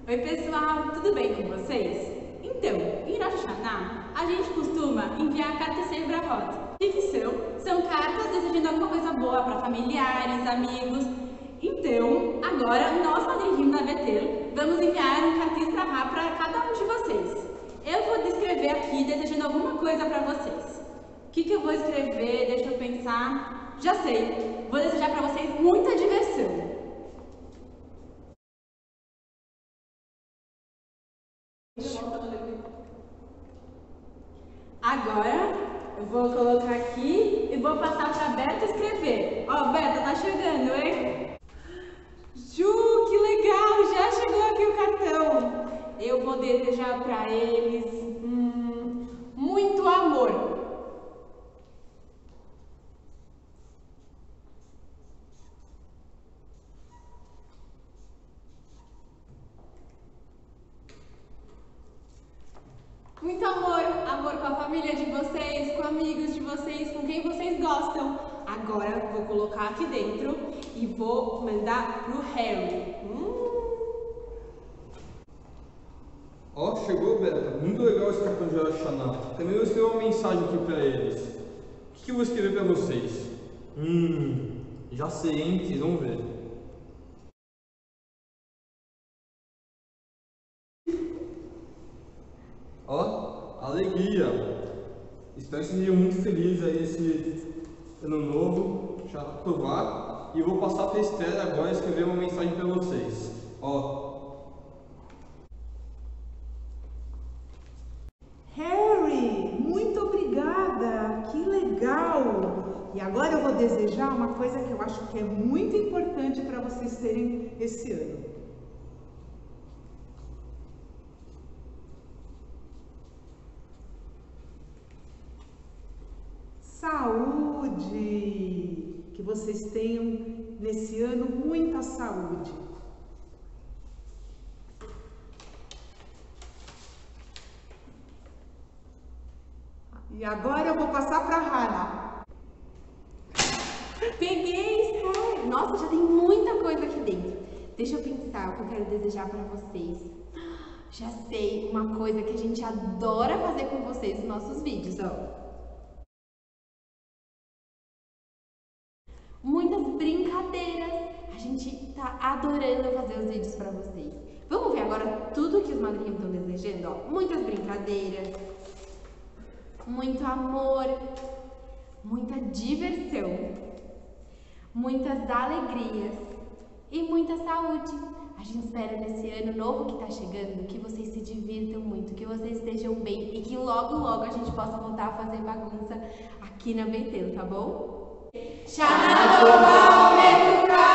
Oi pessoal, tudo bem com vocês? Então, em Rosh Hashanah, a gente costuma enviar cartas Sebrahot. O que são? São cartas desejando alguma coisa boa para familiares, amigos. Então, agora nós, madrinhos da Betel, vamos enviar um cartas Sebrahot para cada um de vocês. Eu vou descrever aqui desejando alguma coisa para vocês. O que eu vou escrever? Deixa eu pensar. Já sei, vou desejar para vocês muita diversão. Agora eu vou colocar aqui e vou passar para a Berta escrever. Ó, Berta, tá chegando, hein? Ju, que legal! Já chegou aqui o cartão. Eu vou desejar para eles muito amor. Muito amor, amor com a família de vocês, com amigos de vocês, com quem vocês gostam. Agora vou colocar aqui dentro e vou mandar pro Harry. Ó, chegou, Berta. Muito legal esse cartão de Rosh Hashanah. Também vou escrever uma mensagem aqui pra eles. O que eu vou escrever pra vocês? Já sei, hein? Vocês vão ver. Ó, alegria! Espero que sejam muito felizes aí esse ano novo, já aprovar. E eu vou passar para a Esther agora e escrever uma mensagem para vocês. Ó. Harry, muito obrigada! Que legal! E agora eu vou desejar uma coisa que eu acho que é muito importante para vocês terem esse ano. Saúde! Que vocês tenham nesse ano muita saúde. E agora eu vou passar para a Hannah. Peguei, Esther! Nossa, já tem muita coisa aqui dentro. Deixa eu pensar o que eu quero desejar para vocês. Já sei, uma coisa que a gente adora fazer com vocês nos nossos vídeos, ó. Muitas brincadeiras. A gente tá adorando fazer os vídeos para vocês. Vamos ver agora tudo que os madrinhos estão desejando, ó. Muitas brincadeiras, muito amor, muita diversão, muitas alegrias e muita saúde. A gente espera nesse ano novo que tá chegando que vocês se divirtam muito, que vocês estejam bem e que logo logo a gente possa voltar a fazer bagunça aqui na Betel, tá bom? Shana Tova,